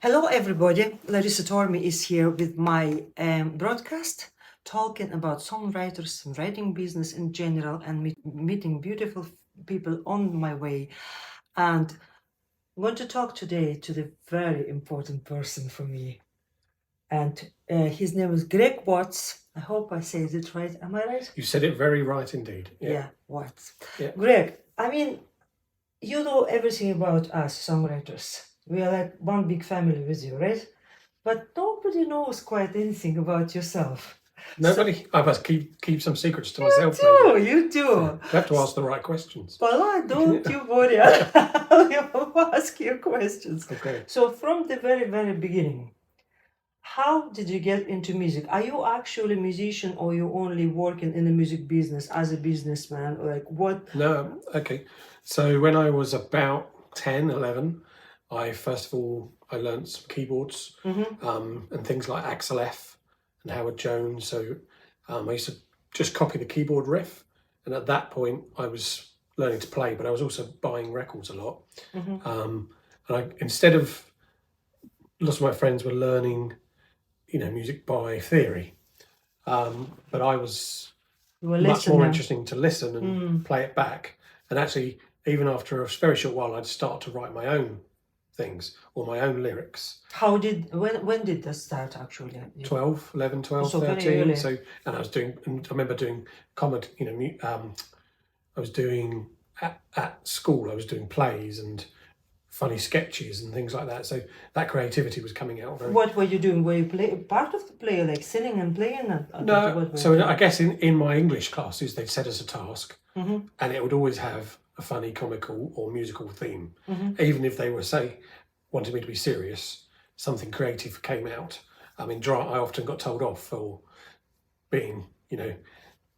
Hello, everybody. Larissa Tormey is here with my broadcast, talking about songwriters and writing business in general, and meeting beautiful people on my way. And I'm going to talk today to the very important person for me. And his name is Greig Watts. I hope I said it right. Am I right? You said it very right indeed. Yeah, Watts. Yeah. Greig, I mean, you know everything about us songwriters. We are like one big family with you, right? But nobody knows quite anything about yourself. Nobody. I must keep some secrets to You myself. do, maybe. you do. You have to ask the right questions. Well, don't you worry. I'll ask you questions. Okay. So from the very, very beginning, how did you get into music? Are you actually a musician, or you only working in the music business as a businessman? Or like what? No. Okay. So when I was about 10, 11, I first of all learned some keyboards and things like Axel F and Howard Jones. So I used to just copy the keyboard riff, and at that point I was learning to play, but I was also buying records a lot. And instead of lots of my friends were learning, music by theory, but I was much more interesting to listen and play it back. And actually, even after a very short while, I'd start to write my own things or my own lyrics. When did that start actually? 11, 12, So very 13. early. So, and I remember doing comedy, I was doing at school, I was doing plays and funny sketches and things like that. So that creativity was coming out very. What were you doing? Were you part of the play, like singing and playing? No, so I guess in my English classes, they'd set us a task, and it would always have a funny, comical or musical theme. Even if they were, say, wanted me to be serious, something creative came out. I mean, I often got told off for being, they're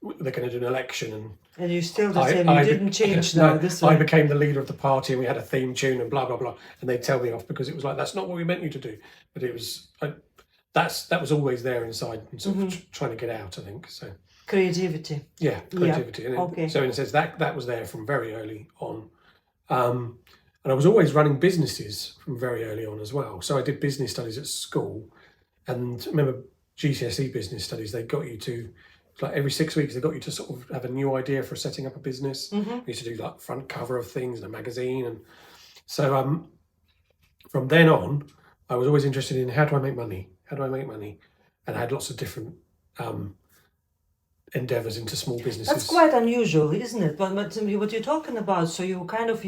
going to do an election, and you still the same. You didn't change now. I became the leader of the party, and we had a theme tune and blah blah blah, and they'd tell me off because it was like, that's not what we meant you to do. But it was that was always there inside and sort of trying to get out, I think. So creativity. Yeah, creativity. Yeah. And so in a sense that was there from very early on, and I was always running businesses from very early on as well. So I did business studies at school, and remember GCSE business studies, they got you to, like every 6 weeks, they got you to sort of have a new idea for setting up a business. We used to do like front cover of things in a magazine. And so from then on, I was always interested in how do I make money? How do I make money? And I had lots of different endeavors into small businesses. That's quite unusual, isn't it? But what you're talking about, so you have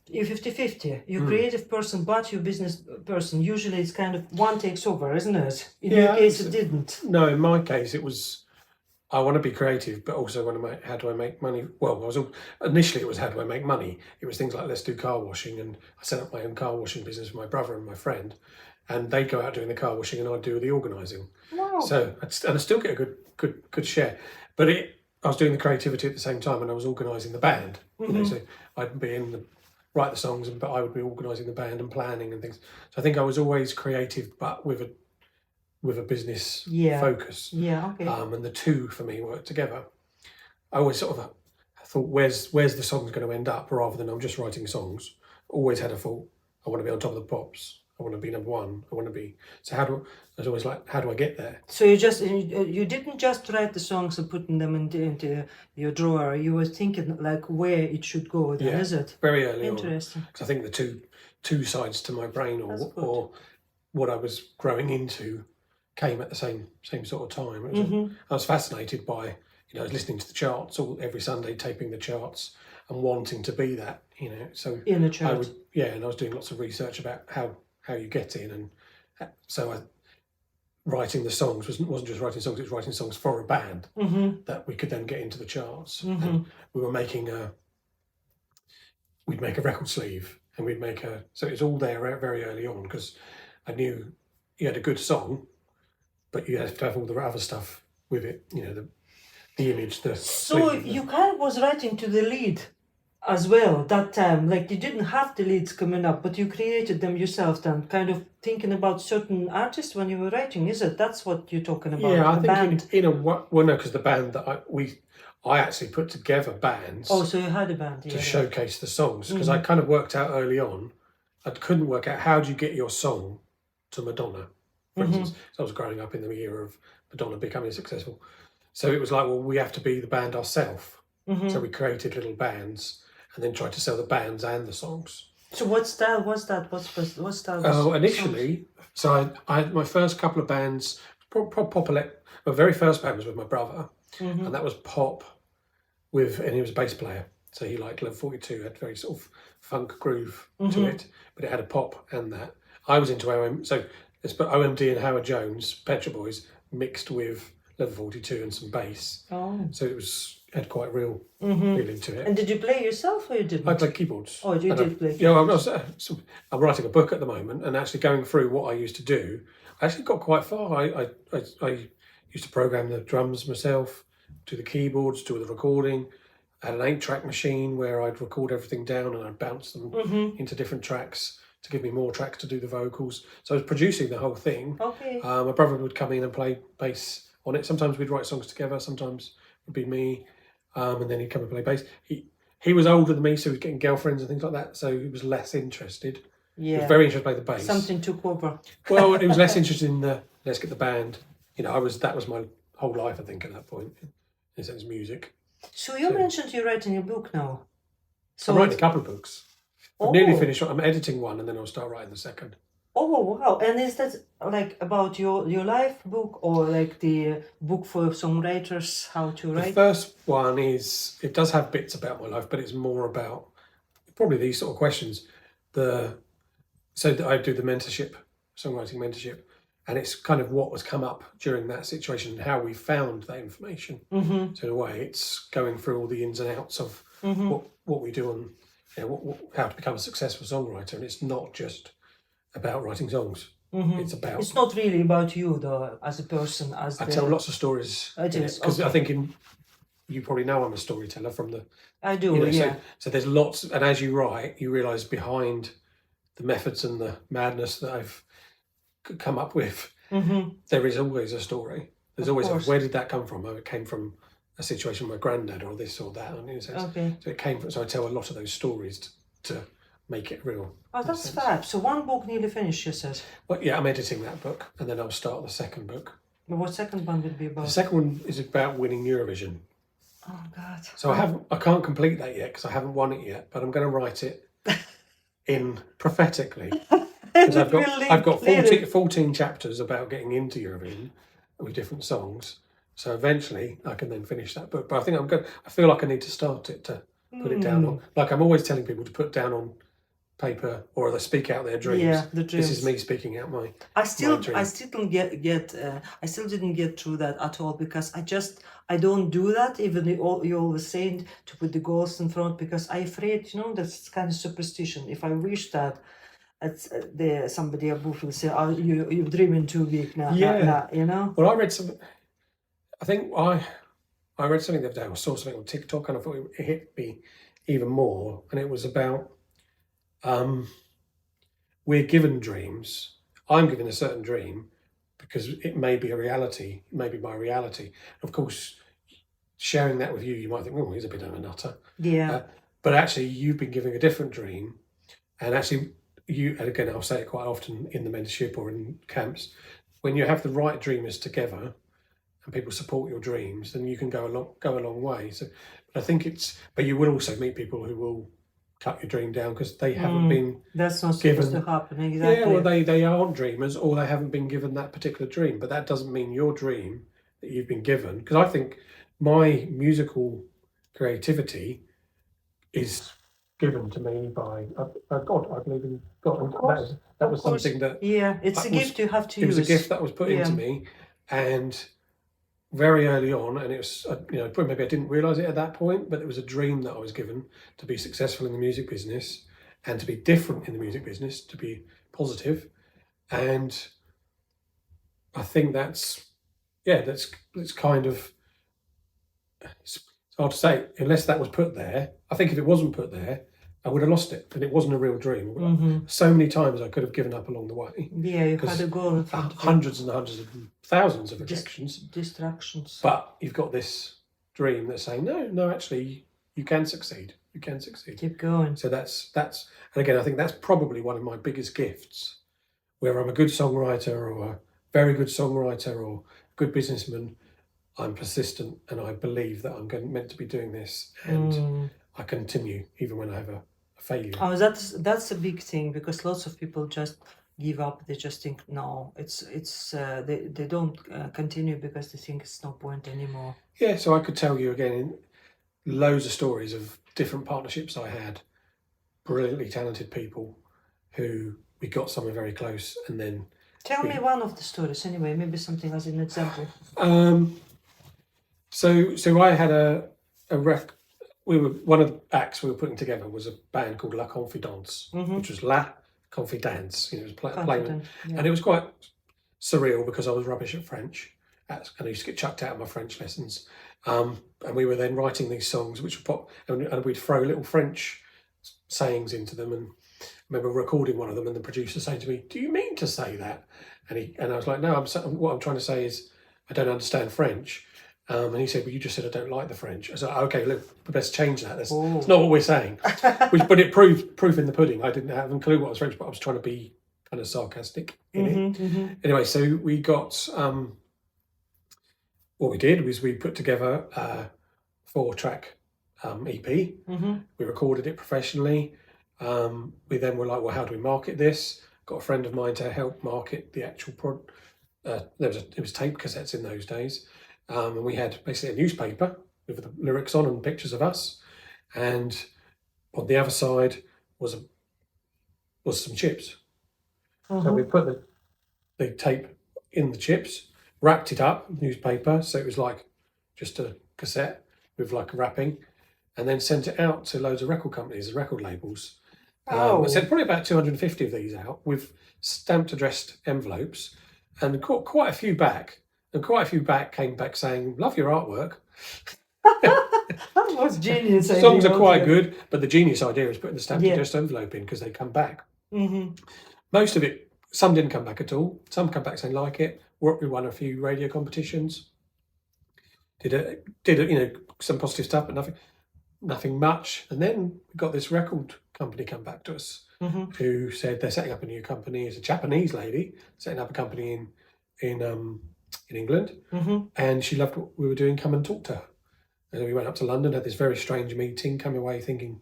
you're 50-50. You're creative person, but you're business person. Usually it's kind of one takes over, isn't it? In your case, it didn't. No, in my case, it was, I want to be creative, but also how do I make money? Well, initially it was how do I make money? It was things like let's do car washing, and I set up my own car washing business with my brother and my friend, and they'd go out doing the car washing and I'd do the organising. Wow. So I still get a good share, but I was doing the creativity at the same time, and I was organising the band. So I'd be write the songs, but I would be organising the band and planning and things. So I think I was always creative, but with a business focus. Yeah, okay. And the two for me work together. I always sort of thought, where's the song's going to end up, rather than I'm just writing songs. Always had a thought, I want to be on top of the pops. I want to be number one. I want to be. So I was always like, how do I get there? So you didn't just write the songs and putting them into your drawer. You were thinking like where it should go. Then, is it? Very early. Interesting. Because I think the two sides to my brain, or what I was growing into, came at the same sort of time. I was fascinated by, I was listening to the charts every Sunday, taping the charts and wanting to be that, So in a chart. And I was doing lots of research about how you get in, and so writing the songs wasn't just writing songs; it was writing songs for a band that we could then get into the charts. And we were we'd make a record sleeve, and so it's all there very early on, because I knew you had a good song, but you have to have all the other stuff with it, the image, the So sleeve. You kind of was writing to the lead as well that time, like you didn't have the leads coming up, but you created them yourself then, kind of thinking about certain artists when you were writing, is it? That's what you're talking about? Yeah, I think no, because the band that I actually put together bands. Oh, so you had a band, to showcase the songs, because I kind of worked out early on I couldn't work out how do you get your song to Madonna, for instance. So I was growing up in the era of Madonna becoming successful. So it was like, well, we have to be the band ourselves. So we created little bands and then tried to sell the bands and the songs. So what style was that? What style? Oh, initially, so I had my first couple of bands, popular. My very first band was with my brother, and that was pop and he was a bass player. So he liked Level 42, had very sort of funk groove to it, but it had a pop and that. I was into so let's put OMD and Howard Jones, Pet Shop Boys, mixed with Level 42 and some bass. Oh. So it had quite real feeling to it. And did you play yourself or you didn't? I played keyboards. Oh, you did play keyboards. Yeah, I'm writing a book at the moment, and actually going through what I used to do, I actually got quite far. I used to program the drums myself, do the keyboards, do the recording. I had an 8-track machine where I'd record everything down and I'd bounce them into different tracks to give me more tracks to do the vocals. So I was producing the whole thing. Okay. My brother would come in and play bass on it. Sometimes we'd write songs together, sometimes it would be me, and then he'd come and play bass. He was older than me, so he was getting girlfriends and things like that, so he was less interested. Yeah. He was very interested in playing the bass. Something took over. Well, he was less interested in let's get the band. That was my whole life, I think, at that point, in a sense, music. So you mentioned you're writing a book now. So I'm writing a couple of books. I'm nearly finished. I'm editing one, and then I'll start writing the second. Oh, wow. And is that like about your life book or like the book for songwriters, how to write? The first one it does have bits about my life, but it's more about probably these sort of questions. So I do the mentorship, songwriting mentorship, and it's kind of what has come up during that situation and how we found that information. So in a way, it's going through all the ins and outs of what we do and how to become a successful songwriter. And it's not just about writing songs. It's not really about you though, as a person. I tell lots of stories. Because I think you probably know I'm a storyteller from the. I do, yeah. So there's lots, and as you write, you realise behind the methods and the madness that I've come up with, there is always a story. There's always where did that come from? Oh, it came from a situation with my granddad or this or that. Okay. So it came from. So I tell a lot of those stories to make it real. Oh, that's fab. So one book nearly finished, you said? Well, yeah, I'm editing that book, and then I'll start the second book. But what second one will be about? The second one is about winning Eurovision. Oh God! So I can't complete that yet because I haven't won it yet, but I'm going to write it in prophetically. Because I've got 14 chapters about getting into Eurovision with different songs. So eventually I can then finish that book. But I think I feel like I need to start it to put it down on. Like I'm always telling people to put down on paper or they speak out their dreams. Yeah, the dreams. This is me speaking out my. I still didn't get through that at all because I don't do that. Even you always saying to put the goals in front because I'm afraid that's kind of superstition. If I wish that. Somebody above will say, "Oh, you're dreaming too big now." Yeah, Well, I read something. I think I read something the other day. I saw something on TikTok, and I thought it hit me even more. And it was about we're given dreams. I'm given a certain dream because it may be a reality. It may be my reality. Of course, sharing that with you might think, "Oh, he's a bit of a nutter." Yeah. But actually, you've been given a different dream, and actually. And again, I'll say it quite often in the mentorship or in camps, when you have the right dreamers together and people support your dreams, then you can go a long way. So, but I think but you will also meet people who will cut your dream down because they haven't been that's not supposed to happen, exactly. Yeah, well, they aren't dreamers or they haven't been given that particular dream, but that doesn't mean your dream that you've been given. Because I think my musical creativity is given to me by God. I believe in God. That was something that... Yeah, it's a gift you have to use. It was a gift that was put into me, and very early on, and it was, maybe I didn't realise it at that point, but it was a dream that I was given to be successful in the music business and to be different in the music business, to be positive. And I think that's kind of... It's hard to say, unless that was put there. I think if it wasn't put there, I would have lost it, and it wasn't a real dream. So many times I could have given up along the way. Yeah, you had a goal in front of you. Hundreds and hundreds of thousands of rejections. Distractions. But you've got this dream that's saying, no, actually, you can succeed. You can succeed. Keep going. So that's, and again, I think that's probably one of my biggest gifts, where I'm a good songwriter or a very good songwriter or a good businessman. I'm persistent and I believe that I'm meant to be doing this, and I continue even when I have a failure. Oh, that's a big thing, because lots of people just give up. They just think, no, they don't continue because they think it's no point anymore. Yeah, so I could tell you again loads of stories of different partnerships I had, brilliantly talented people who we got somewhere very close, and then tell me one of the stories anyway, maybe something as an example. So I had one of the acts we were putting together was a band called La Confidence, which was La Confidence. It was playing, and it was quite surreal because I was rubbish at French, and I used to get chucked out of my French lessons. And we were then writing these songs, which were pop, and we'd throw little French sayings into them. And I remember recording one of them, and the producer saying to me, "Do you mean to say that?" And I was like, "No, what I'm trying to say is I don't understand French." And he said, "Well, you just said I don't like the French." I said, "Okay, look, we best change that. It's not what we're saying." But it proved proof in the pudding. I didn't have a clue what was French, but I was trying to be kind of sarcastic in it. Anyway, so we got, what we did was we put together a 4-track EP. We recorded it professionally. We then were like, well, how do we market this? Got a friend of mine to help market the actual it was tape cassettes in those days. And we had basically a newspaper with the lyrics on and pictures of us. And on the other side was some chips. So we put the tape in the chips, wrapped it up, newspaper, so it was like just a cassette with like a wrapping, and then sent it out to loads of record companies, record labels. I sent probably about 250 of these out with stamped, addressed envelopes, and caught quite a few back. And quite a few came back saying, "Love your artwork." That was genius. Songs are quite good, but the genius idea is putting the stamped addressed envelope in because they come back. Most of it, some didn't come back at all. Some come back saying like it. We won a few radio competitions. Did some positive stuff, but nothing much. And then we got this record company come back to us who said they're setting up a new company. It's a Japanese lady setting up a company in England, and she loved what we were doing. Come and talk to her. And we went up to London, had this very strange meeting, came away thinking,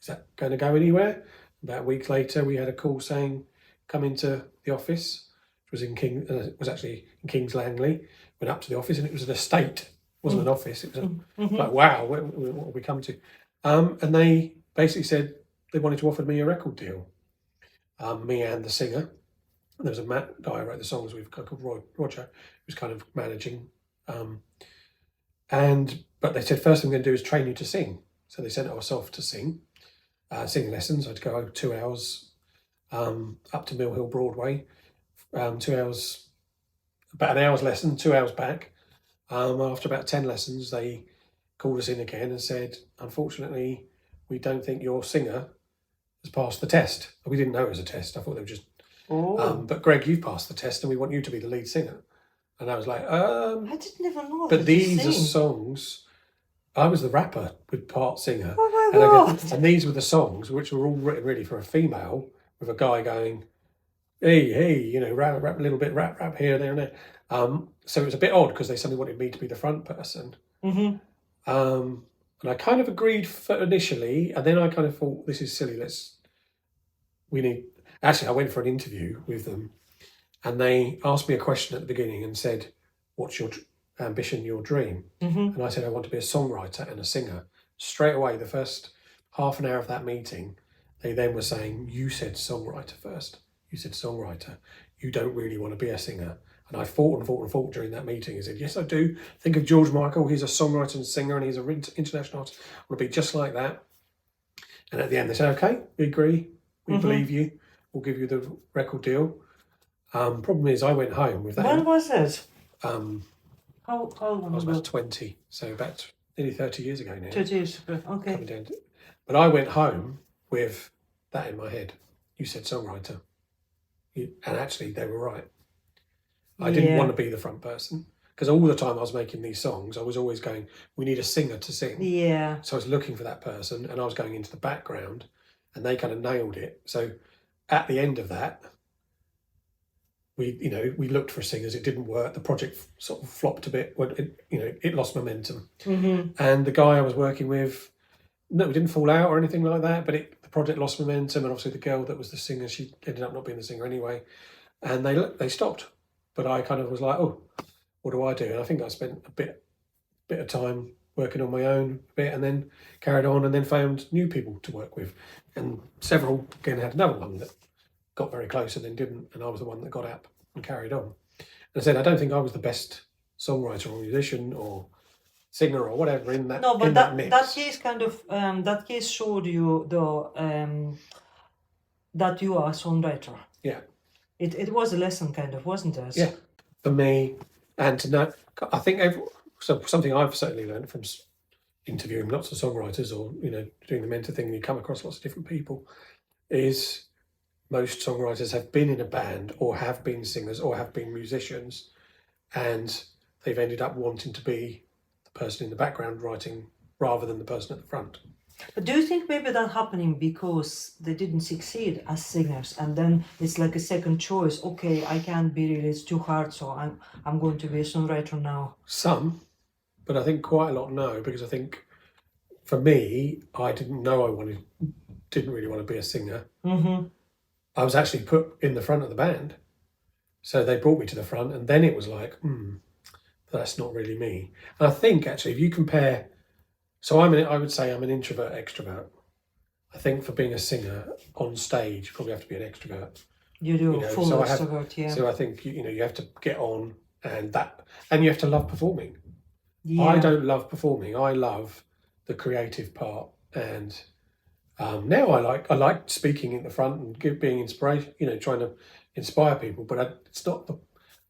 is that going to go anywhere? About a week later, we had a call saying, come into the office, which was actually in King's Langley. Went up to the office, and it was an estate. It wasn't an office. It was like, wow, what have we come to? And they basically said they wanted to offer me a record deal. Me and the singer. And there was a guy who wrote the songs with, a guy called Roger, who was kind of managing. But they said, first thing we're going to do is train you to sing. So they sent us off to sing lessons. I had to go 2 hours up to Mill Hill Broadway, 2 hours, about an hour's lesson, 2 hours back. After about 10 lessons, they called us in again and said, unfortunately, we don't think your singer has passed the test. We didn't know it was a test. I thought they were just... but Greg, you've passed the test and we want you to be the lead singer. And I was like, I didn't even know. But these are songs. I was the rapper with part singer. Oh my God. And these were the songs which were all written really for a female, with a guy going, hey, rap a little bit, rap here, there and there. So it was a bit odd because they suddenly wanted me to be the front person. And I kind of agreed initially, and then I kind of thought, this is silly. Actually, I went for an interview with them, and they asked me a question at the beginning and said, what's your ambition, your dream? And I said, I want to be a songwriter and a singer. Straight away, the first half an hour of that meeting, they then were saying, you said songwriter first. You said songwriter. You don't really want to be a singer. And I fought during that meeting. I said, yes, I do. Think of George Michael. He's a songwriter and singer, and he's an international artist. I want to be just like that. And at the end, they said, okay, we agree. We believe you. We'll give you the record deal. Problem is, I went home with that. When was it? How long I was about 20, so about nearly 30 years ago now. 30 years ago, okay. But I went home with that in my head. You said songwriter. And actually, they were right. I didn't want to be the front person. because all the time I was making these songs, I was always going, we need a singer to sing. Yeah. So I was looking for that person, and I was going into the background, and they kind of nailed it. So at the end of that, we looked for singers. It didn't work. The project sort of flopped a bit. It lost momentum. And the guy I was working with, no, we didn't fall out or anything like that, but the project lost momentum, and obviously the girl that was the singer, she ended up not being the singer anyway, and they stopped. But I kind of was like, oh, what do I do? And I think I spent a bit of time working on my own a bit, and then carried on, and then found new people to work with, and several again had another one that got very close and then didn't, and I was the one that got up and carried on. And I said, I don't think I was the best songwriter or musician or singer or whatever in that. No, but that mix. that case kind of that case showed you that you are a songwriter. Yeah. It was a lesson, kind of, wasn't it? Yeah, for me, and to know, I think something I've certainly learned from interviewing lots of songwriters, or doing the mentor thing, and you come across lots of different people, is most songwriters have been in a band, or have been singers, or have been musicians, and they've ended up wanting to be the person in the background writing rather than the person at the front. But do you think maybe that happening because they didn't succeed as singers, and then it's like a second choice? Okay, I can't be really; it's too hard, so I'm going to be a songwriter now. Some, but I think quite a lot no, because I think for me, I didn't know didn't really want to be a singer. I was actually put in the front of the band, so they brought me to the front, and then it was like, that's not really me. And I think actually, if you compare. So I would say I'm an introvert extrovert. I think for being a singer on stage, you probably have to be an extrovert. You do full extrovert, yeah. So I think you have to get on, and you have to love performing. Yeah. I don't love performing. I love the creative part, and now I like speaking in the front and being inspiration. Trying to inspire people. But it's not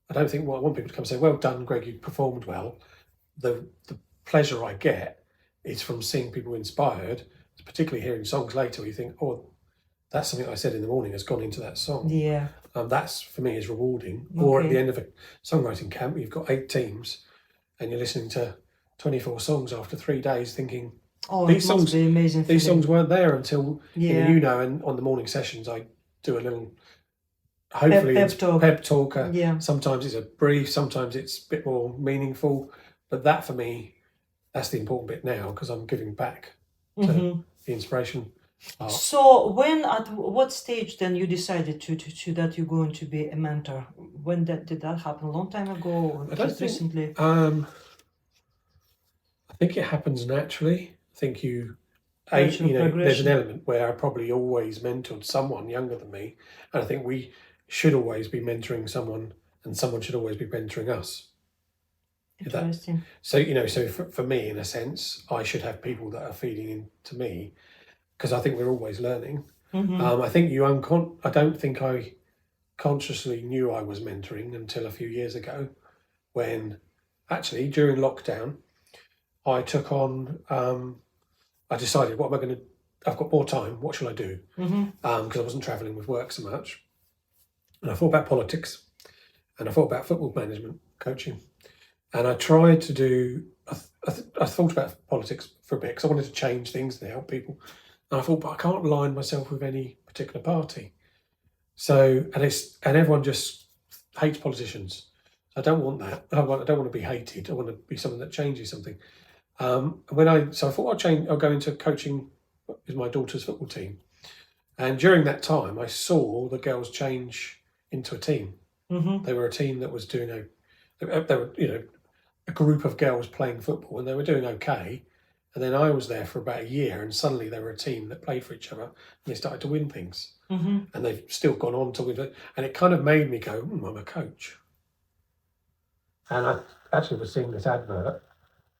I don't think I want people to come and say, "Well done, Greg, you performed well." The pleasure I get is from seeing people inspired, particularly hearing songs later where you think, oh, that's something I said in the morning has gone into that song. Yeah. That's, for me, is rewarding. Okay. Or at the end of a songwriting camp, you've got 8 teams and you're listening to 24 songs after 3 days thinking, these songs, be amazing. These songs weren't there until, and on the morning sessions, I do a little, hopefully, pep talk. Sometimes it's a brief, sometimes it's a bit more meaningful. But that, for me, that's the important bit now, because I'm giving back to the inspiration. So at what stage then you decided to that you're going to be a mentor? When did that happen? A long time ago, or just recently? I think it happens naturally. I think there's an element where I probably always mentored someone younger than me, and I think we should always be mentoring someone, and someone should always be mentoring us. Interesting. So for me, in a sense, I should have people that are feeding into me, because I think we're always learning. I think I don't think I consciously knew I was mentoring until a few years ago, when actually during lockdown, I took on. I decided, what am I going to? I've got more time. What shall I do? Because I wasn't travelling with work so much, and I thought about politics, and I thought about football management, coaching. And I tried to do, I thought about politics for a bit, because I wanted to change things and help people. And I thought, but I can't align myself with any particular party. So, and everyone just hates politicians. I don't want that. I don't want to be hated. I want to be someone that changes something. So I thought I'll go into coaching with my daughter's football team. And during that time, I saw the girls change into a team. They were a team that was doing a group of girls playing football, and they were doing okay. And then I was there for about a year, and suddenly they were a team that played for each other, and they started to win things. And they've still gone on to win it. And it kind of made me go, I'm a coach. And I actually was seeing this advert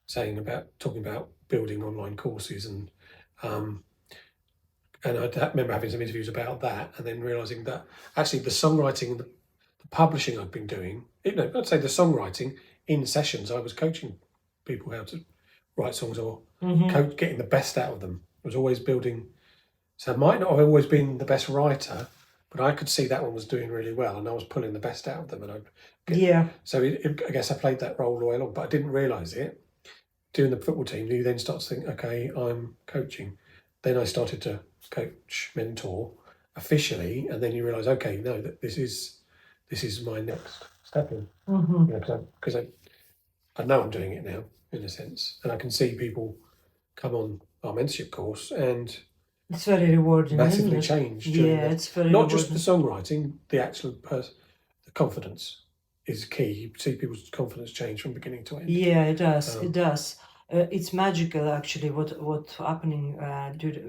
talking about building online courses, and I remember having some interviews about that, and then realising that actually the songwriting and the publishing I've been doing, I'd say the songwriting in sessions, I was coaching people how to write songs, or getting the best out of them. I was always building. So I might not have always been the best writer, but I could see that one was doing really well, and I was pulling the best out of them. And so I guess I played that role all the way along, but I didn't realise it. Doing the football team, you then start to think, okay, I'm coaching. Then I started to coach, mentor officially, and then you realise, okay, no, that this is my next step in. Because I know I'm doing it now, in a sense, and I can see people come on our mentorship course and it's very rewarding, massively changed. It's very not rewarding. just the songwriting, the actual the confidence is key. You see people's confidence change from beginning to end. Yeah, it does. It does. It's magical, actually, what's happening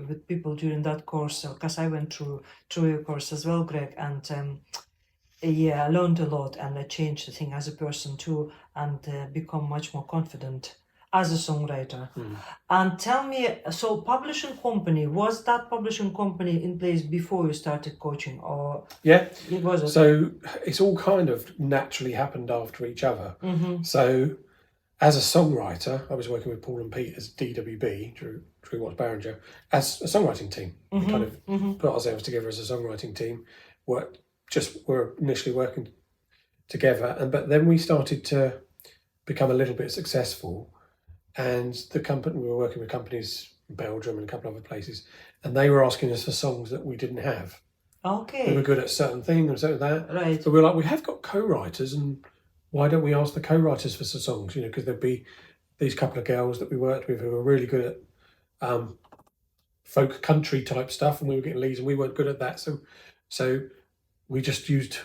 with people during that course. Because I went through your course as well, Greg, and I learned a lot, and I changed the thing as a person too, and become much more confident as a songwriter. And tell me, so publishing company, was that publishing company in place before you started coaching, or it was it? So it's all kind of naturally happened after each other. So as a songwriter, I was working with Paul and Pete as DWB, Greig Watts, Barringer, as a songwriting team. We kind of put ourselves together as a songwriting team. We're initially working together, but then we started to become a little bit successful. And we were working with companies in Belgium and a couple of other places, and they were asking us for songs that we didn't have. Okay. We were good at certain things and certain that. Right. But we were like, we have got co-writers, and why don't we ask the co-writers for some songs? Because there'd be these couple of girls that we worked with who were really good at folk country type stuff, and we were getting leads, and we weren't good at that. So we just used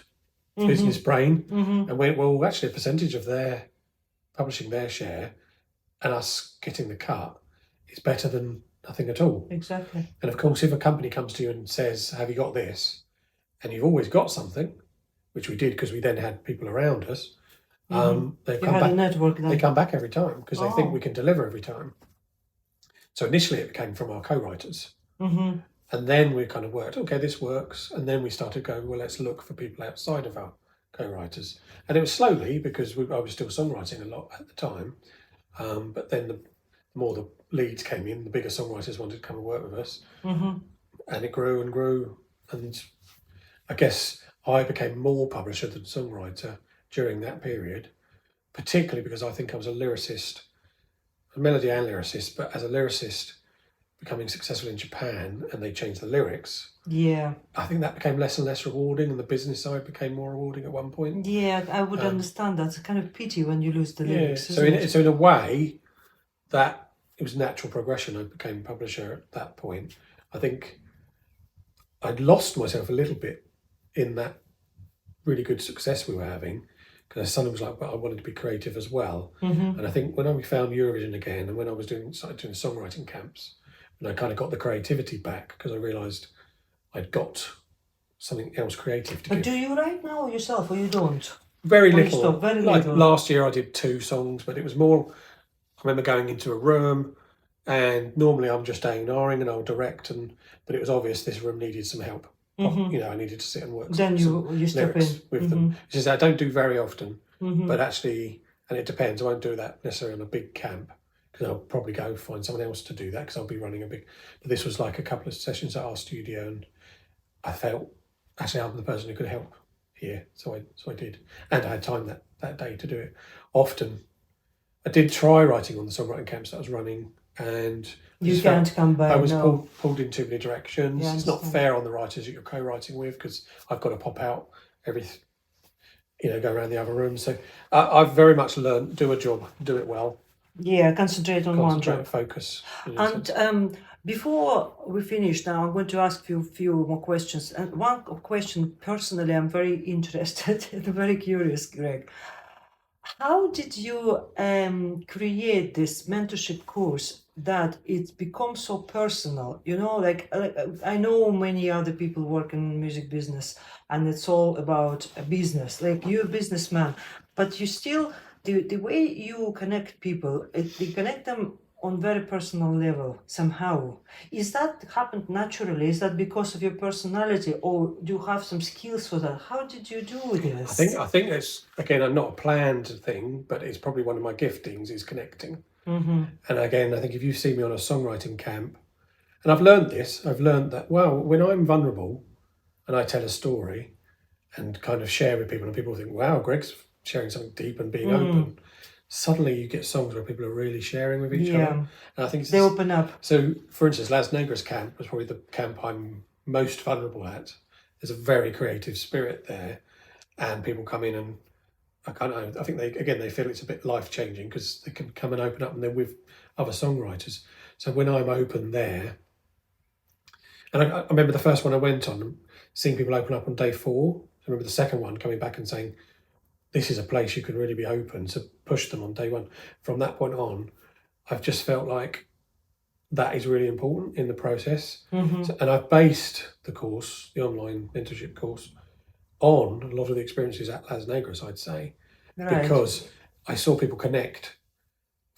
business brain and went, well, actually a percentage of their publishing their share and us getting the cut is better than nothing at all. Exactly. And of course, if a company comes to you and says, have you got this? And you've always got something, which we did because we then had people around us, they come back every time because they think we can deliver every time. So initially it came from our co-writers. And then we kind of worked, okay, this works. And then we started going, well, let's look for people outside of our co-writers. And it was slowly because I was still songwriting a lot at the time. But then the more the leads came in, the bigger songwriters wanted to come and work with us. And it grew and grew. And I guess I became more publisher than songwriter during that period, particularly because I think I was a lyricist, a melody and lyricist, but as a lyricist, becoming successful in Japan, and they changed the lyrics. Yeah. I think that became less and less rewarding, and the business side became more rewarding at one point. Yeah, I would understand that. It's a kind of pity when you lose the lyrics. So in a way, that it was natural progression. I became publisher at that point. I think I'd lost myself a little bit in that really good success we were having, because suddenly was like, but I wanted to be creative as well. And I think when we found Eurovision again, and when I was started doing songwriting camps, and I kind of got the creativity back because I realised I'd got something else creative to give. But do you write now yourself, or you don't? Very little. Very like little. Last year I did 2 songs, but it was more, I remember going into a room, and normally I'm just A&Ring and I'll direct, but it was obvious this room needed some help. I needed to sit and work. Then you step in with them. Which is I don't do very often, but actually, and it depends. I won't do that necessarily on a big camp, because I'll probably go find someone else to do that because I'll be running a big. But this was like a couple of sessions at our studio, and I felt actually I'm the person who could help here, so I did, and I had time that day to do it. Often, I did try writing on the songwriting camps that I was running, and you can't come back. I was pulled in too many directions. It's not fair on the writers that you're co-writing with, because I've got to pop out go around the other room. So I've very much learned, do a job, do it well. Yeah, concentrate on one job. Focus. And before we finish now, I'm going to ask you a few more questions. And one question, personally, I'm very interested and very curious, Greg. How did you create this mentorship course that it becomes so personal? Like I know many other people work in music business, and it's all about a business. Like you're a businessman, but you still, the way you connect people, you connect them on very personal level somehow. Is that happened naturally? Is that because of your personality, or do you have some skills for that? How did you do this? I think it's, again, not a planned thing, but it's probably one of my giftings is connecting. And again, I think if you see me on a songwriting camp, and I've learned that, well, when I'm vulnerable and I tell a story and kind of share with people, and people think, wow, Greg's sharing something deep and being open. Suddenly you get songs where people are really sharing with each other. And I think they open up. So, for instance, Las Negras camp was probably the camp I'm most vulnerable at. There's a very creative spirit there, and people come in and I think they feel it's a bit life-changing because they can come and open up and they're with other songwriters. So when I'm open there, and I remember the first one I went on, seeing people open up on day 4. I remember the second one coming back and saying, this is a place you can really be open, so push them on day 1. From that point on, I've just felt like that is really important in the process. So, and I've based the course, the online mentorship course, on a lot of the experiences at Las Negras, I'd say, because I saw people connect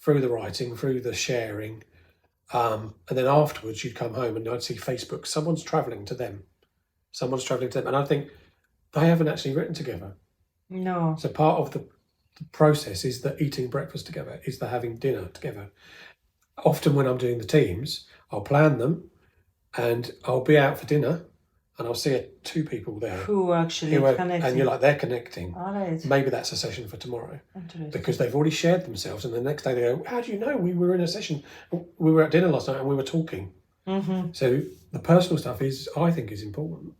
through the writing, through the sharing, and then afterwards you'd come home and I'd see Facebook, someone's travelling to them, and I think they haven't actually written together. No. So part of the process is the eating breakfast together, is the having dinner together. Often when I'm doing the teams, I'll plan them and I'll be out for dinner and I'll see 2 people there who actually connecting. And you're like, they're connecting. All right. Maybe that's a session for tomorrow. Because they've already shared themselves, and the next day they go, how do you know? We were in a session, we were at dinner last night and we were talking. So the personal stuff I think is important.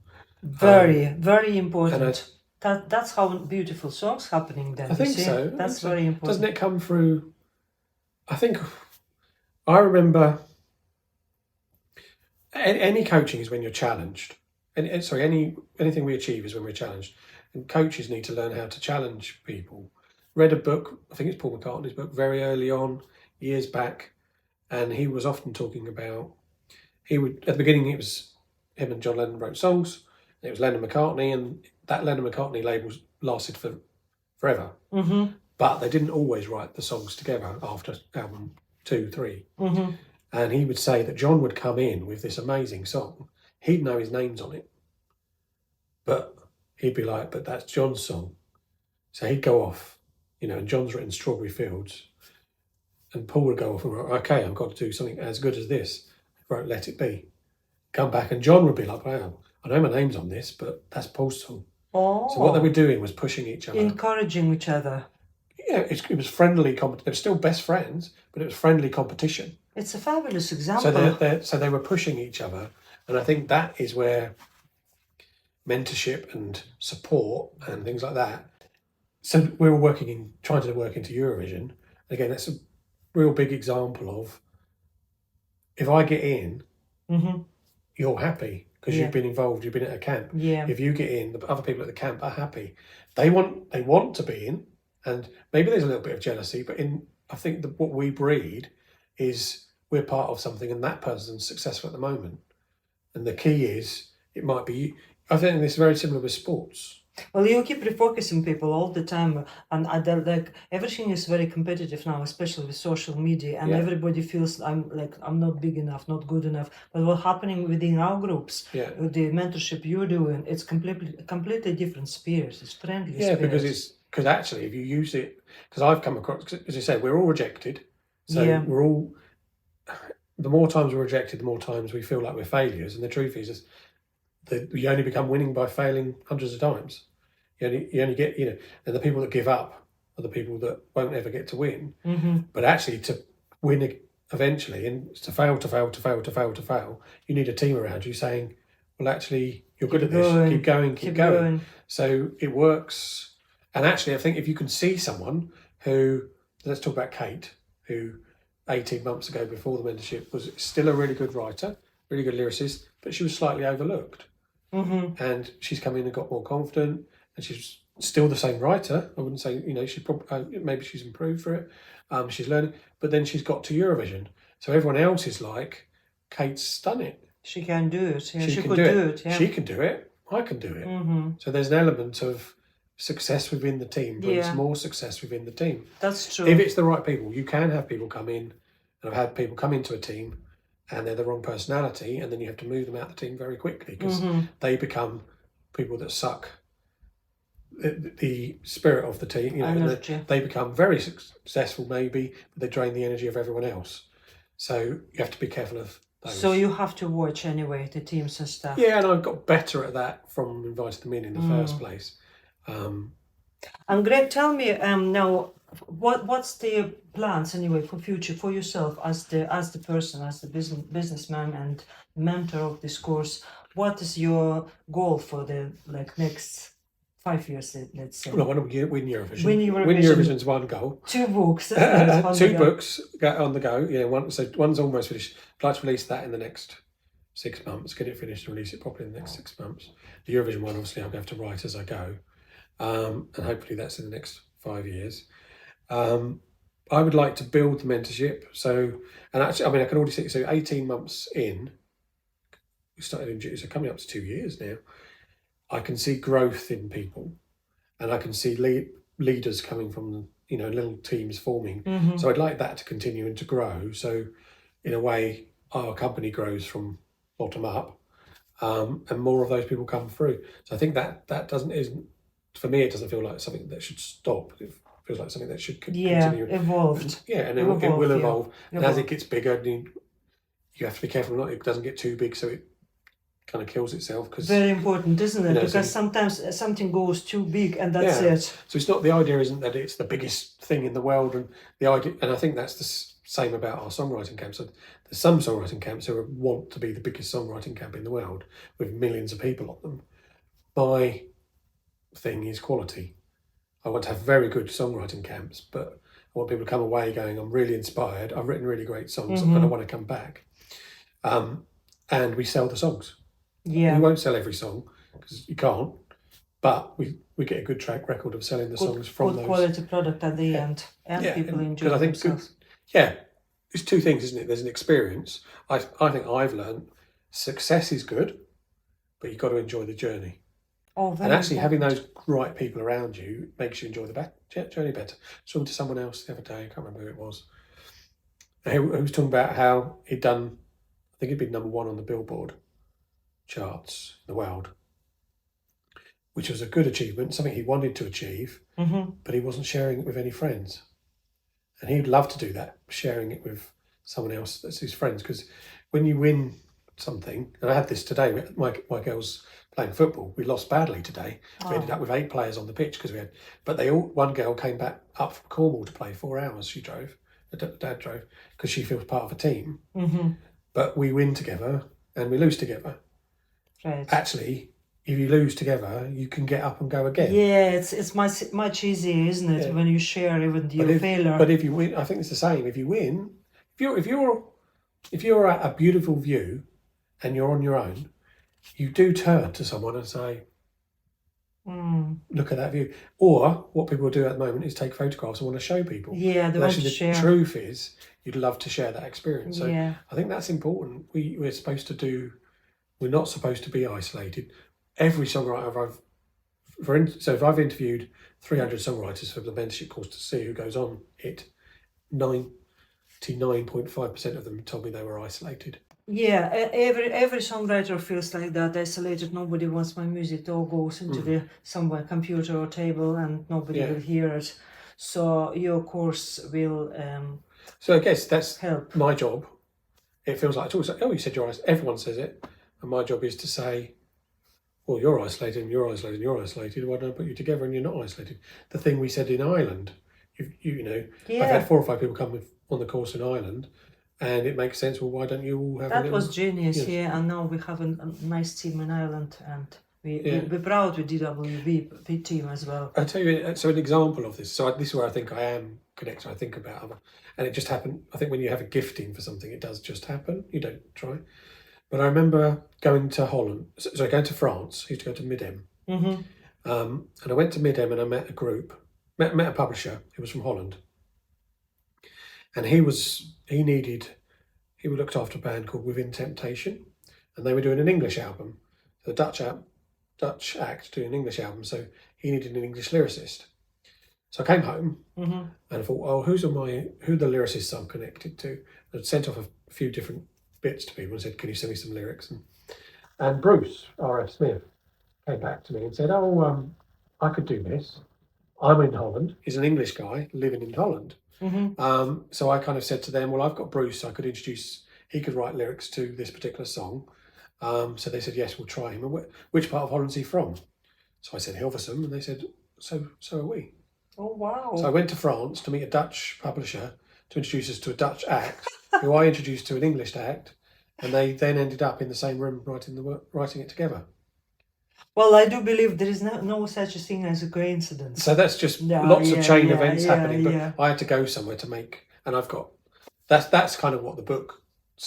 Very, very important. That's how beautiful songs happening then. I think so. That's very important. Doesn't it come through? I remember any coaching is when you're challenged. Anything we achieve is when we're challenged. And coaches need to learn how to challenge people. Read a book, I think it's Paul McCartney's book, very early on, years back, and he was often talking about, at the beginning it was him and John Lennon wrote songs, and it was Lennon McCartney, and that Lennon McCartney label lasted forever. But they didn't always write the songs together after album 2, 3. And he would say that John would come in with this amazing song. He'd know his names on it, but he'd be like, but that's John's song. So he'd go off, and John's written Strawberry Fields, and Paul would go off and go, okay, I've got to do something as good as this. He wrote Let It Be. Come back, and John would be like, wow, I know my name's on this, but that's Paul's song. So what they were doing was pushing each other. Encouraging each other. Yeah, it was friendly competition. They were still best friends, but it was friendly competition. It's a fabulous example. So they were pushing each other. And I think that is where mentorship and support and things like that. So we were trying to work into Eurovision. Again, that's a real big example of, if I get in, you're happy because you've been involved, you've been at a camp. If you get in, the other people at the camp are happy. They want to be in, and maybe there's a little bit of jealousy, but I think that what we breed is we're part of something and that person's successful at the moment. And the key is, it might be, I think it's very similar with sports. Well, you keep refocusing people all the time, and everything is very competitive now, especially with social media, and everybody feels I'm not big enough, not good enough. But what's happening within our groups, with the mentorship you're doing, it's completely different spheres. It's friendly. Yeah, spheres. because actually, if you use it, because I've come across, as you said, we're all rejected, so we're all. The more times we're rejected, the more times we feel like we're failures. And the truth is that you only become winning by failing hundreds of times. You only get, and the people that give up are the people that won't ever get to win. But actually, to win eventually, and to fail, you need a team around you saying, well, actually, you're good at this. Keep going. So it works. And actually, I think if you can see someone who, let's talk about Kate, who 18 months ago before the mentorship was still a really good writer, really good lyricist, but she was slightly overlooked. And she's come in and got more confident, and she's still the same writer. I wouldn't say, she probably, maybe she's improved for it. She's learning, but then she's got to Eurovision. So everyone else is like, Kate's done it. She can do it. Yeah, she could do it. Yeah. She can do it. I can do it. So there's an element of success within the team brings more success within the team. That's true. If it's the right people, you can have people come in, and I've had people come into a team and they're the wrong personality, and then you have to move them out the team very quickly because they become people that suck the spirit of the team. And they become very successful maybe, but they drain the energy of everyone else. So you have to be careful of those. So you have to watch anyway the teams and stuff. Yeah, and I've got better at that from inviting them in the first place. And Greg, tell me now, what's the plans anyway for future for yourself as the person, as the businessman and mentor of this course? What is your goal for the next 5 years? Let's say. Well, I want to win Eurovision. Win Eurovision. Win Eurovision's one goal. 2 books. Two books on the go. Yeah, one's almost finished. I'd like to release that in the next 6 months. Get it finished and release it properly in the next 6 months. The Eurovision one, obviously, I'll have to write as I go. And hopefully that's in the next 5 years. I would like to build the mentorship. And actually, I mean, I can already see, so 18 months in, we started in June, so coming up to 2 years now, I can see growth in people, and I can see leaders coming from, little teams forming. So I'd like that to continue and to grow. So in a way, our company grows from bottom up, and more of those people come through. So I think that isn't, for me, it doesn't feel like something that should stop. It feels like something that should continue. Evolved. And it will evolve. And as it gets bigger, you have to be careful it doesn't get too big, so it kind of kills itself. Very important, isn't it? Because sometimes something goes too big, and that's it. So it's not, the idea isn't that it's the biggest thing in the world, and the idea, and I think that's the same about our songwriting camps. So there's some songwriting camps who want to be the biggest songwriting camp in the world with millions of people on them. My thing is quality. I want to have very good songwriting camps, but I want people to come away going, I'm really inspired, I've written really great songs, and I want to come back. And we sell the songs. Yeah. We won't sell every song because you can't, but we get a good track record of selling the songs from those. Good quality product at the end, and people enjoy themselves. There's two things, isn't it? There's an experience. I think I've learned success is good, but you've got to enjoy the journey. And actually having those right people around you makes you enjoy the journey better. I was talking to someone else the other day, I can't remember who it was, who was talking about how he'd done, I think he'd been #1 on the Billboard charts in the world, which was a good achievement, something he wanted to achieve, but he wasn't sharing it with any friends. And he'd love to do that, sharing it with someone else that's his friends, because when you win something, and I had this today with my girls playing football, we lost badly today. We ended up with 8 players on the pitch because one girl came back up from Cornwall to play 4 hours. She drove, dad drove, because she feels part of a team. But we win together and we lose together. Right. Actually, if you lose together, you can get up and go again. Yeah, it's much easier, isn't it, when you share even your failure. But if you win, I think it's the same. If you win, if you're at a beautiful view and you're on your own, you do turn to someone and say, look at that view. Or what people do at the moment is take photographs and want to show people. Yeah, they want to share. The truth is, you'd love to share that experience. So I think that's important. We're supposed to do, we're not supposed to be isolated. Every songwriter if I've interviewed 300 songwriters for the mentorship course to see who goes on it, 99.5% of them told me they were isolated. Yeah, every songwriter feels like that, isolated. Nobody wants my music. It all goes into the somewhere computer or table, and nobody will hear it. So your course will so I guess that's help. My job. It feels like it's always like, you said you're isolated. Everyone says it, and my job is to say, well, you're isolated and you're isolated and you're isolated. Why don't I put you together and you're not isolated? The thing we said in Ireland, I've had 4 or 5 people come on the course in Ireland. And it makes sense. Well, why don't you all have? That was genius, and now we have a nice team in Ireland, and we're proud with DWB team as well. I'll tell you, so an example of this. So this is where I think I am connected. I think about other, and it just happened. I think when you have a gifting for something, it does just happen. You don't try. But I remember going to Holland. So going to France. I used to go to Midem. And I went to Midem and I met a group. Met a publisher who was from Holland. And he looked after a band called Within Temptation, and they were doing an English album. The Dutch act doing an English album, so he needed an English lyricist. So I came home and I thought, oh, who the lyricists I'm connected to? I'd sent off a few different bits to people and said, can you send me some lyrics? And Bruce R.F. Smith came back to me and said, I could do this. I'm in Holland. He's an English guy living in Holland. So I kind of said to them, well, I've got Bruce. I could introduce he could write lyrics to this particular song. So they said, yes, we'll try him. And which part of Holland's he from? So I said, Hilversum, and they said, so are we. Oh, wow. So I went to France to meet a Dutch publisher to introduce us to a Dutch act, who I introduced to an English act, and they then ended up in the same room writing it together. Well, I do believe there is no such a thing as a coincidence. So that's just lots of chain events happening, but I had to go somewhere to make, and I've got, that's kind of what the books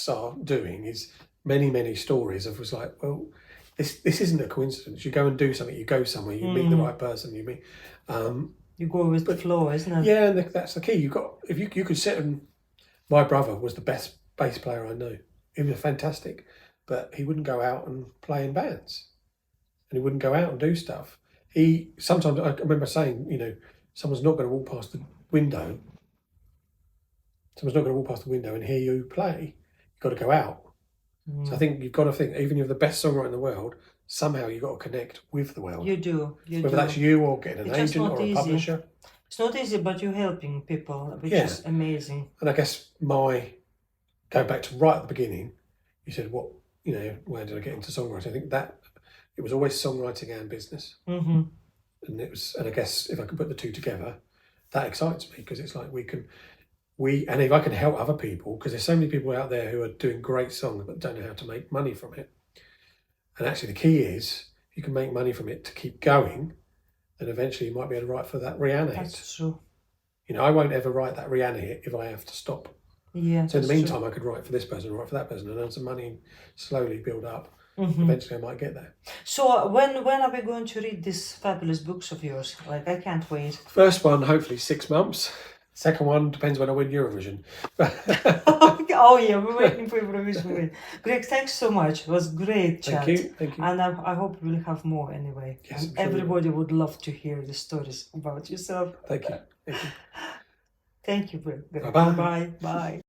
are doing, is many stories of, was like, well, this isn't a coincidence. You go and do something, you go somewhere, you meet the right person, you meet... you go with the flow, isn't it? Yeah, and that's the key. If you could sit and... My brother was the best bass player I know. He was fantastic, but he wouldn't go out and play in bands. And he wouldn't go out and do stuff. Sometimes, I remember saying, someone's not going to walk past the window. Someone's not going to walk past the window and hear you play. You've got to go out. So I think you've got to think, even if you're the best songwriter in the world, somehow you've got to connect with the world. You do. Whether that's you or getting an agent or a publisher. It's not easy, but you're helping people, which is amazing. And I guess going back to right at the beginning, you said, where did I get into songwriting? I think that it was always songwriting and business. Mm-hmm. And I guess if I can put the two together, that excites me, because it's like and if I can help other people, because there's so many people out there who are doing great songs but don't know how to make money from it. And actually the key is, you can make money from it to keep going, then eventually you might be able to write for that Rihanna hit. That's true. I won't ever write that Rihanna hit if I have to stop. Yeah. So in the meantime, I could write for this person, write for that person, and earn some money and slowly build up. Mm-hmm. Eventually I might get there. So when are we going to read these fabulous books of yours? Like, I can't wait. First one, hopefully 6 months. Second one depends when I win Eurovision. Oh yeah, we're waiting for Eurovision. Greig, thanks so much. It was great chat. Thank you. And I hope we'll have more anyway. Yes, and everybody would love to hear the stories about yourself. Thank you. Thank you, Greig. Bye-bye. Bye. Bye.